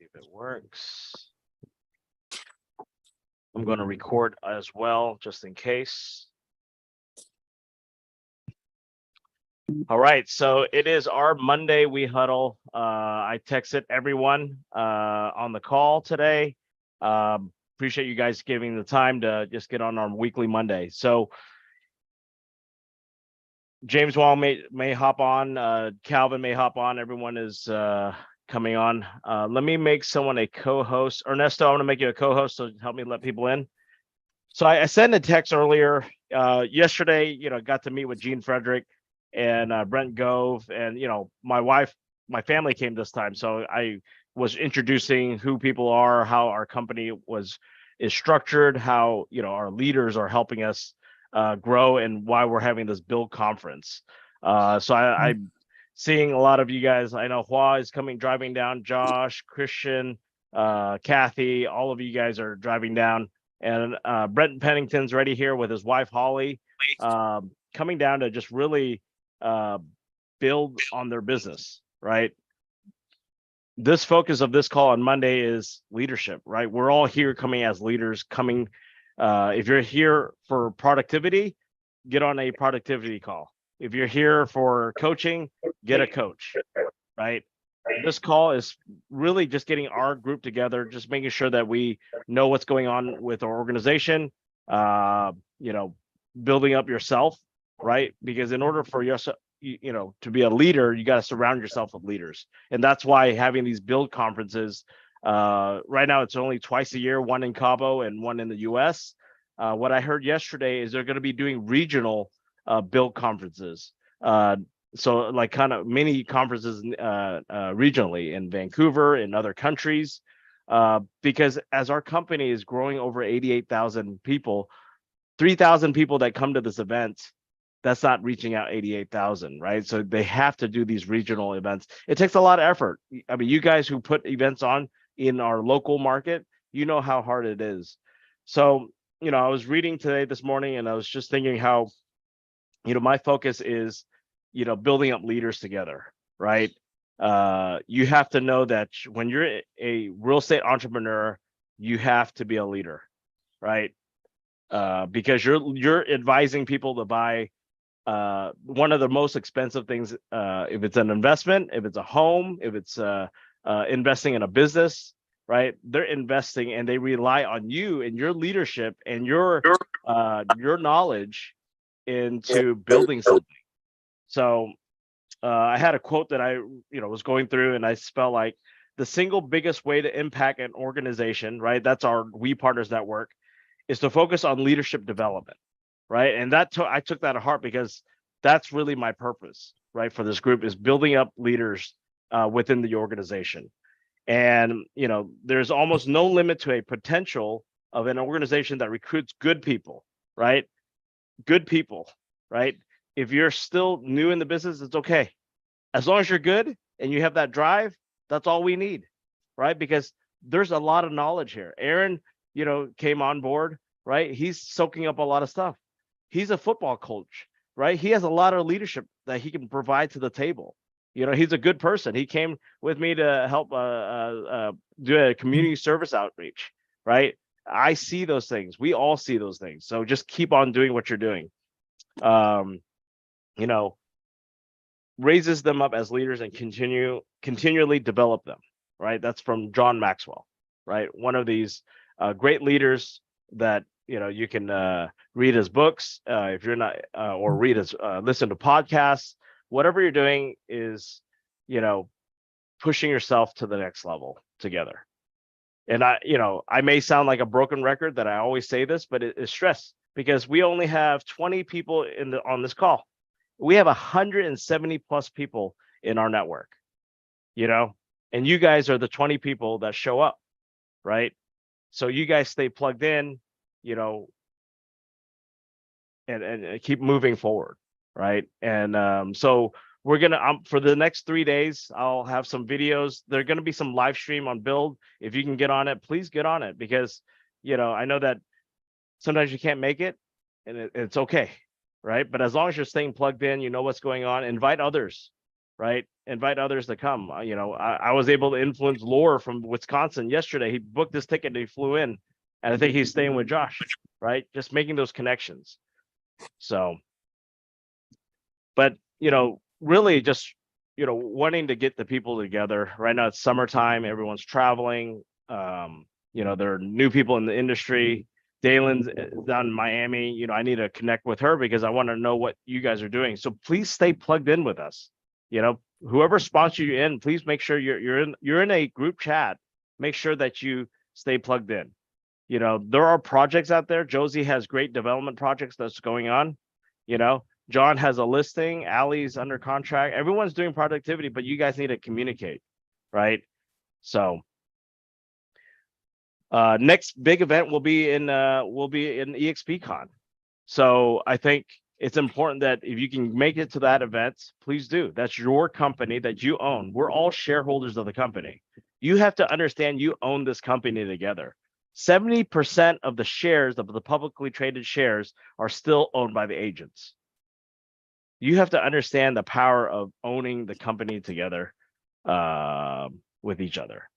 if it works. I'm going to record as well, just in case. All right, so it is our Monday We Huddle. I texted everyone on the call today. Appreciate you guys giving the time to just get on our weekly Monday. So James Wall may hop on, Calvin may hop on. Everyone is coming on. Let me make someone a co-host. Ernesto, I want to make you a co-host, so help me let people in. So I sent a text earlier yesterday, got to meet with Gene Frederick and Brent Gove, and my family came this time, so I was introducing who people are, how our company is structured, how our leaders are helping us grow, and why we're having this build conference. So I'm seeing a lot of you guys. I know Hua is driving down, Josh, Christian, Kathy, all of you guys are driving down, and Brent Pennington's ready here with his wife Holly, coming down to just really build on their business, right? This focus of this call on Monday is leadership, right? We're all here coming as leaders, if you're here for productivity, get on a productivity call. If you're here for coaching, get a coach, right? This call is really just getting our group together, just making sure that we know what's going on with our organization, building up yourself, right? Because in order for yourself, to be a leader, you got to surround yourself with leaders. And that's why having these build conferences, right now it's only twice a year, one in Cabo and one in the US. What I heard yesterday is they're going to be doing regional build conferences. So like kind of mini conferences regionally in Vancouver, in other countries, because as our company is growing over 88,000 people, 3,000 people that come to this event, that's not reaching out 88,000, right? So they have to do these regional events. It takes a lot of effort. I mean, you guys who put events on in our local market, you know how hard it is. So, I was reading this morning, and I was just thinking how, my focus is, building up leaders together, right? You have to know that when you're a real estate entrepreneur, you have to be a leader, right? Because you're advising people to buy one of the most expensive things, if it's an investment, if it's a home, if it's investing in a business, right? They're investing and they rely on you and your leadership and your knowledge into building something. So I had a quote that I was going through, and I felt like the single biggest way to impact an organization, right? That's our We Partners Network, is to focus on leadership development, right? And I took that to heart, because that's really my purpose, right, for this group, is building up leaders within the organization. And there's almost no limit to a potential of an organization that recruits good people, right? Good people, right? If you're still new in the business, it's okay. As long as you're good and you have that drive, that's all we need, right? Because there's a lot of knowledge here. Aaron, came on board, right? He's soaking up a lot of stuff. He's a football coach, right? He has a lot of leadership that he can provide to the table. He's a good person. He came with me to help do a community service outreach, right? I see those things. We all see those things. So just keep on doing what you're doing. Raises them up as leaders and continually develop them, right? That's from John Maxwell, right? One of these great leaders that you can read his books if you're not, or listen to podcasts. Whatever you're doing is, pushing yourself to the next level together. And I may sound like a broken record that I always say this, but it is stress, because we only have 20 people on this call. We have 170 plus people in our network, and you guys are the 20 people that show up, right? So you guys stay plugged in, and keep moving forward, right? And so we're gonna for the next 3 days, I'll have some videos. There're gonna be some live stream on Build. If you can get on it, please get on it, because I know that sometimes you can't make it, and it's okay, right? But as long as you're staying plugged in, you know what's going on. Invite others, right? invite others to come. I was able to influence Lore from Wisconsin yesterday. He booked his ticket and he flew in, and I think he's staying with Josh, right? Just making those connections. So, but really just wanting to get the people together. Right now it's summertime, everyone's traveling. There are new people in the industry. Dalen's down in Miami. I need to connect with her because I want to know what you guys are doing. So please stay plugged in with us. Whoever sponsors you in, please make sure you're in a group chat. Make sure that you stay plugged in. There are projects out there. Josie has great development projects that's going on. John has a listing. Allie's under contract. Everyone's doing productivity, but you guys need to communicate, right? So next big event will be in EXPCon. So I think it's important that if you can make it to that event, please do. That's your company that you own. We're all shareholders of the company. You have to understand you own this company together. 70% of the shares of the publicly traded shares are still owned by the agents. You have to understand the power of owning the company together with each other.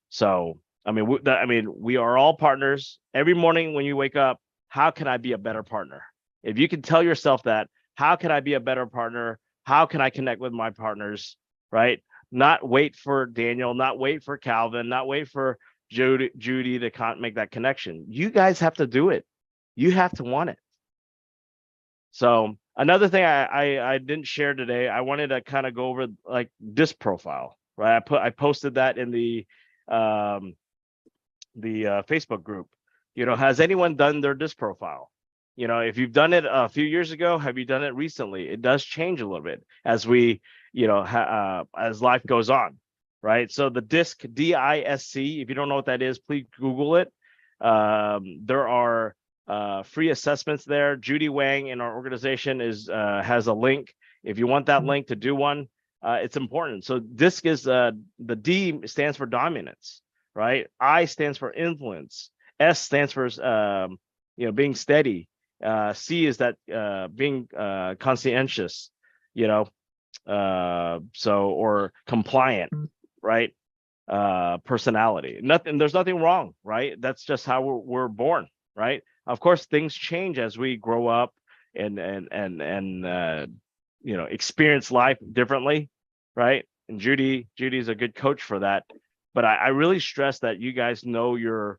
So, we are all partners. Every morning when you wake up, how can I be a better partner? If you can tell yourself that, how can I be a better partner? How can I connect with my partners, right? Not wait for Daniel, not wait for Calvin, not wait for Judy to make that connection. You guys have to do it. You have to want it. So another thing I didn't share today, I wanted to kind of go over like disc profile, right? I posted that in the Facebook group. Has anyone done their disc profile? If you've done it a few years ago, have you done it recently? It does change a little bit as we, as life goes on, right? So the DISC, D-I-S-C, if you don't know what that is, please Google it. There are free assessments there. Judy Wang in our organization has a link. If you want that link to do one, it's important. So DISC is the D stands for dominance, right? I stands for influence. S stands for being steady. C is that being conscientious, or compliant, right? Personality. There's nothing wrong, right? That's just how we're born, right? Of course, things change as we grow up and experience life differently, right? And Judy's a good coach for that. But I really stress that you guys know your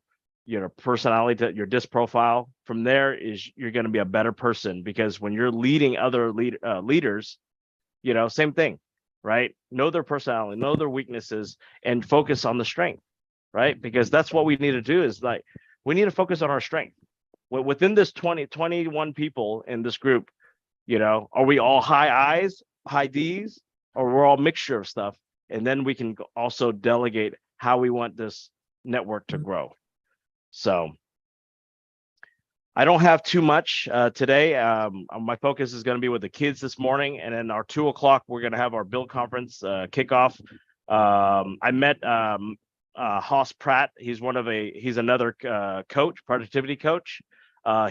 personality, your disc profile. From there is you're going to be a better person, because when you're leading other leaders, same thing, right? Know their personality, know their weaknesses, and focus on the strength, right? Because that's what we need to do, is like we need to focus on our strength. Within this 21 people in this group, are we all high I's, high D's, or we're all mixture of stuff? And then we can also delegate how we want this network to grow. So I don't have too much today. My focus is going to be with the kids this morning, and then our 2:00 we're going to have our build conference kickoff. I met Haas Pratt. He's another coach, productivity coach.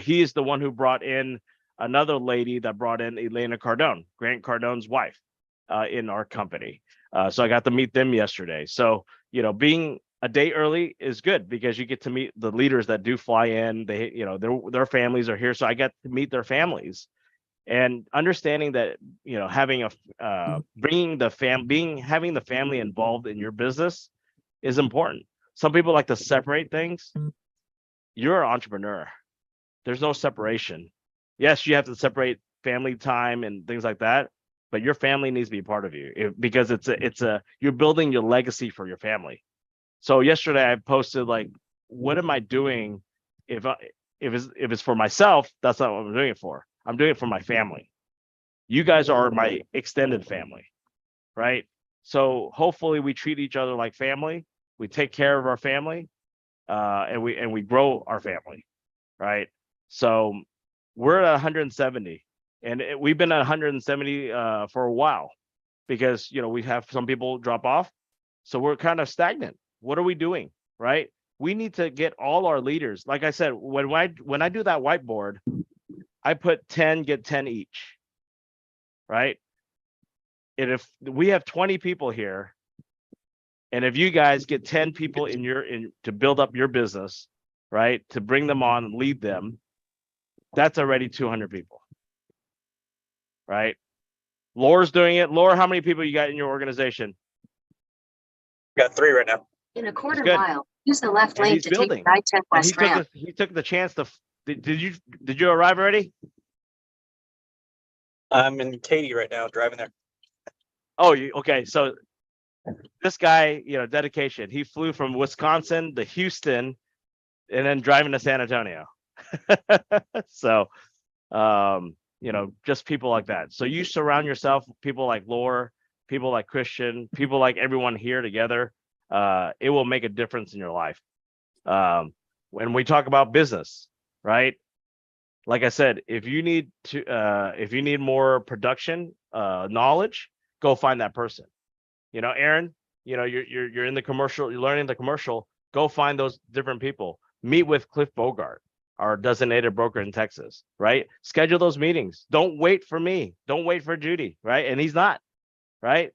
He is the one who brought in another lady that brought in Elena Cardone, Grant Cardone's wife, in our company. So I got to meet them yesterday. So being a day early is good, because you get to meet the leaders that do fly in. They, their families are here, so I get to meet their families, and understanding that having having the family involved in your business is important. Some people like to separate things. You're an entrepreneur. There's no separation. Yes, you have to separate family time and things like that, but your family needs to be a part of you, because you're building your legacy for your family. So yesterday I posted, like, what am I doing if it's for myself? That's not what I'm doing it for. I'm doing it for my family. You guys are my extended family, right? So hopefully we treat each other like family. We take care of our family, and we grow our family, right? So we're at 170, and we've been at 170 for a while, because we have some people drop off, so we're kind of stagnant. What are we doing, right? We need to get all our leaders. Like I said, when I do that whiteboard, I put 10 get 10 each, right? And if we have 20 people here, and if you guys get 10 people in to build up your business, right, to bring them on and lead them, that's already 200 people, right? Laura's doing it. Laura, how many people you got in your organization? Got 3 right now. In a quarter mile, use the left lane to building. take right 10 west ramp. He took the chance to. Did you arrive already? I'm in Katy right now, driving there. Oh, okay. So this guy, dedication. He flew from Wisconsin to Houston, and then driving to San Antonio. So, just people like that. So you surround yourself with people like Laura, people like Christian, people like everyone here together. It will make a difference in your life. When we talk about business, right? Like I said, if you need more production knowledge, go find that person. Aaron, you're in the commercial, you're learning the commercial. Go find those different people. Meet with Cliff Bogart, our designated broker in Texas, right? Schedule those meetings. Don't wait for me. Don't wait for Judy, right? And he's not, right?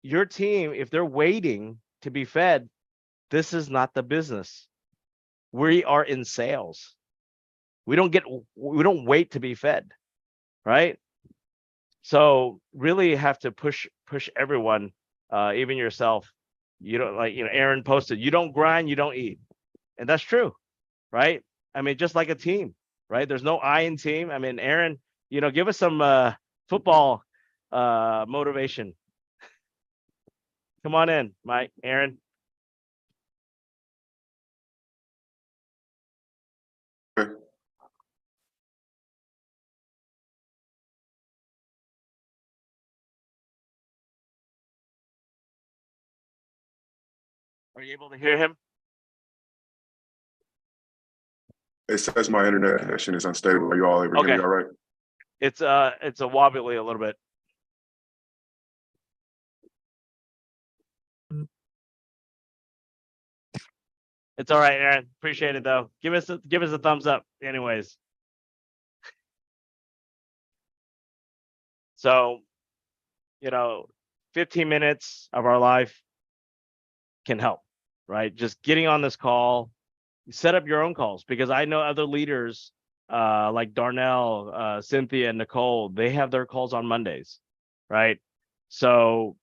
Your team, if they're waiting to be fed, this is not the business. We are in sales. We don't wait to be fed, right? So really have to push everyone, even yourself. Aaron posted, you don't grind, you don't eat. And that's true, right? I mean, just like a team, right? There's no I in team. I mean, Aaron, give us some football motivation. Come on in, Mike, Aaron. Are you able to hear him? It says my internet connection is unstable. Are you all able to hear me all right? It's a wobbly a little bit. It's all right, Aaron. Appreciate it though. Give us a thumbs up, anyways. So, 15 minutes of our life can help, right? Just getting on this call, set up your own calls, because I know other leaders like Darnell, Cynthia, and Nicole, they have their calls on Mondays, right? So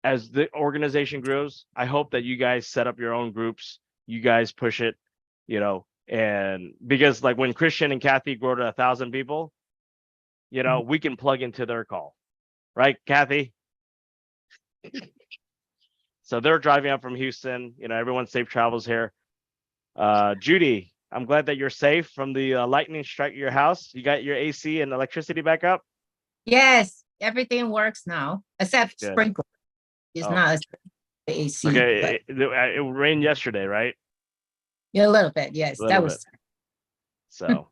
as the organization grows, I hope that you guys set up your own groups, you guys push it, and because like when Christian and Kathy grow to 1,000 people, we can plug into their call, right, Kathy? So they're driving up from Houston. Everyone's safe travels here. Judy, I'm glad that you're safe from the lightning strike at your house. You got your AC and electricity back up? Yes, everything works now, except Good. sprinkler. It's not the AC. Okay, it rained yesterday, right? Yeah, a little bit, yes. That was so.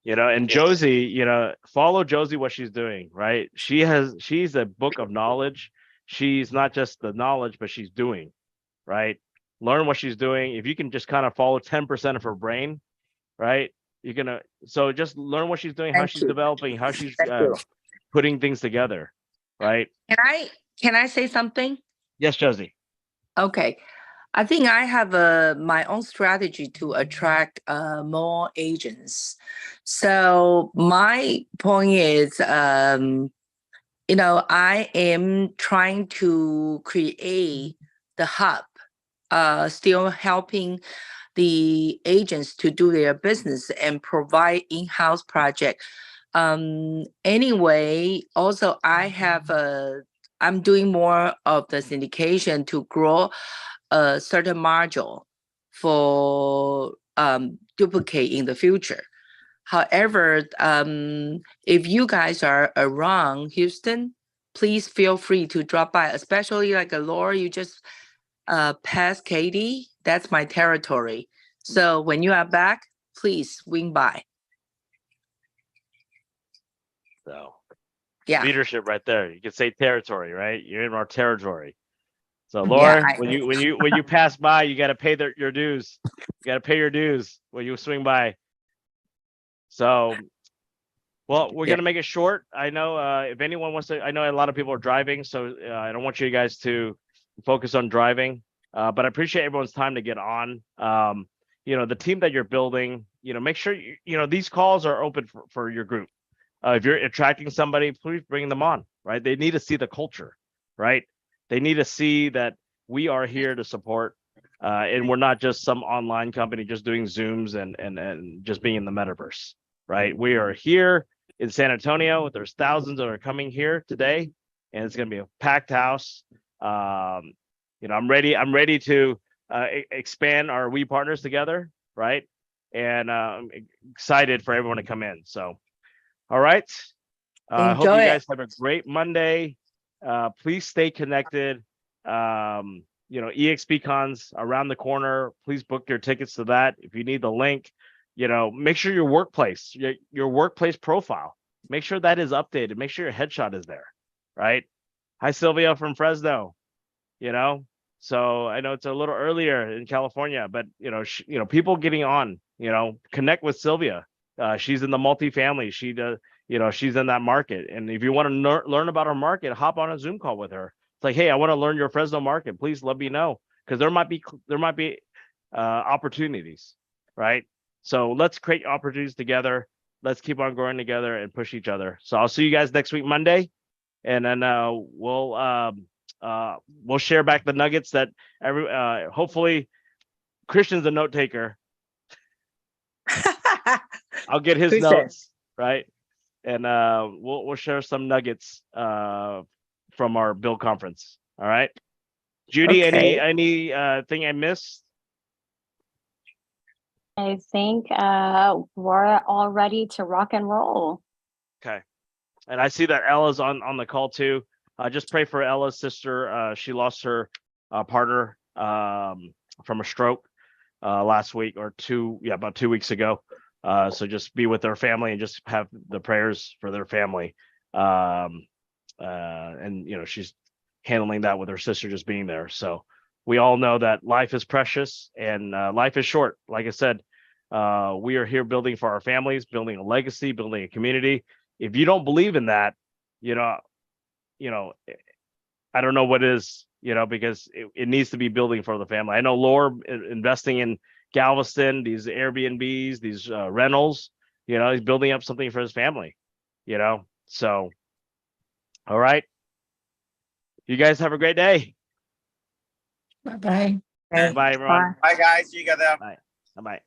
And Josie, follow Josie what she's doing, right? She's a book of knowledge. She's not just the knowledge, but she's doing, right? Learn what she's doing. If you can just kind of follow 10% of her brain, right? So just learn what she's doing, how she's developing, how she's putting things together, right? Can I say something? Yes, Josie. Okay. I think I have my own strategy to attract more agents. So my point is, I am trying to create the hub, still helping the agents to do their business and provide in-house project. Anyway, also I'm doing more of the syndication to grow a certain module for duplicate in the future. However, if you guys are around Houston, please feel free to drop by, especially like Laura, you just passed Katy. That's my territory. So when you are back, please swing by. So yeah, leadership right there. You could say territory, right? You're in our territory. So Laura, when you pass by, you got to pay your dues. You got to pay your dues when you swing by. So Well, we're Yeah. gonna make it short. I know if anyone wants to, I know a lot of people are driving, so I don't want you guys to focus on driving. But I appreciate everyone's time to get on. The team that you're building, make sure these calls are open for your group. If you're attracting somebody, please bring them on, right? They need to see the culture, right? They need to see that we are here to support, and we're not just some online company just doing Zooms and just being in the metaverse, right? We are here in San Antonio. There's thousands that are coming here today, and it's going to be a packed house. I'm ready to expand our We partners together, right? And I'm excited for everyone to come in. So, all right. I hope you Enjoy it. guys have a great Monday. Please stay connected. EXP cons around the corner. Please book your tickets to that. If you need the link, make sure your workplace, your workplace profile, make sure that is updated. Make sure your headshot is there, right? Hi, Sylvia from Fresno. So I know it's a little earlier in California, but people getting on, connect with Sylvia. She's in the multifamily. She does, she's in that market. And if you want to learn about her market, hop on a Zoom call with her. It's like, hey, I want to learn your Fresno market. Please let me know, because there might be opportunities, right? So let's create opportunities together. Let's keep on growing together and push each other. So I'll see you guys next week, Monday, and then we'll share back the nuggets that hopefully Christian's a note taker. I'll get his Appreciate it. notes, right? And we'll share some nuggets from our Build conference. All right. Judy, Okay. any thing I missed? I think we're all ready to rock and roll. Okay. And I see that Ella's on the call too. Just pray for Ella's sister. She lost her partner from a stroke last week or about 2 weeks ago. So just be with their family and just have the prayers for their family. And she's handling that with her sister just being there. So we all know that life is precious and life is short. Like I said, we are here building for our families, building a legacy, building a community. If you don't believe in that, I don't know what is, because it needs to be building for the family. I know Laura investing in Galveston, these Airbnbs, these rentals, he's building up something for his family, so, all right. You guys have a great day. Bye-bye. Bye, everyone. Bye, guys. See you guys out. Bye. Bye.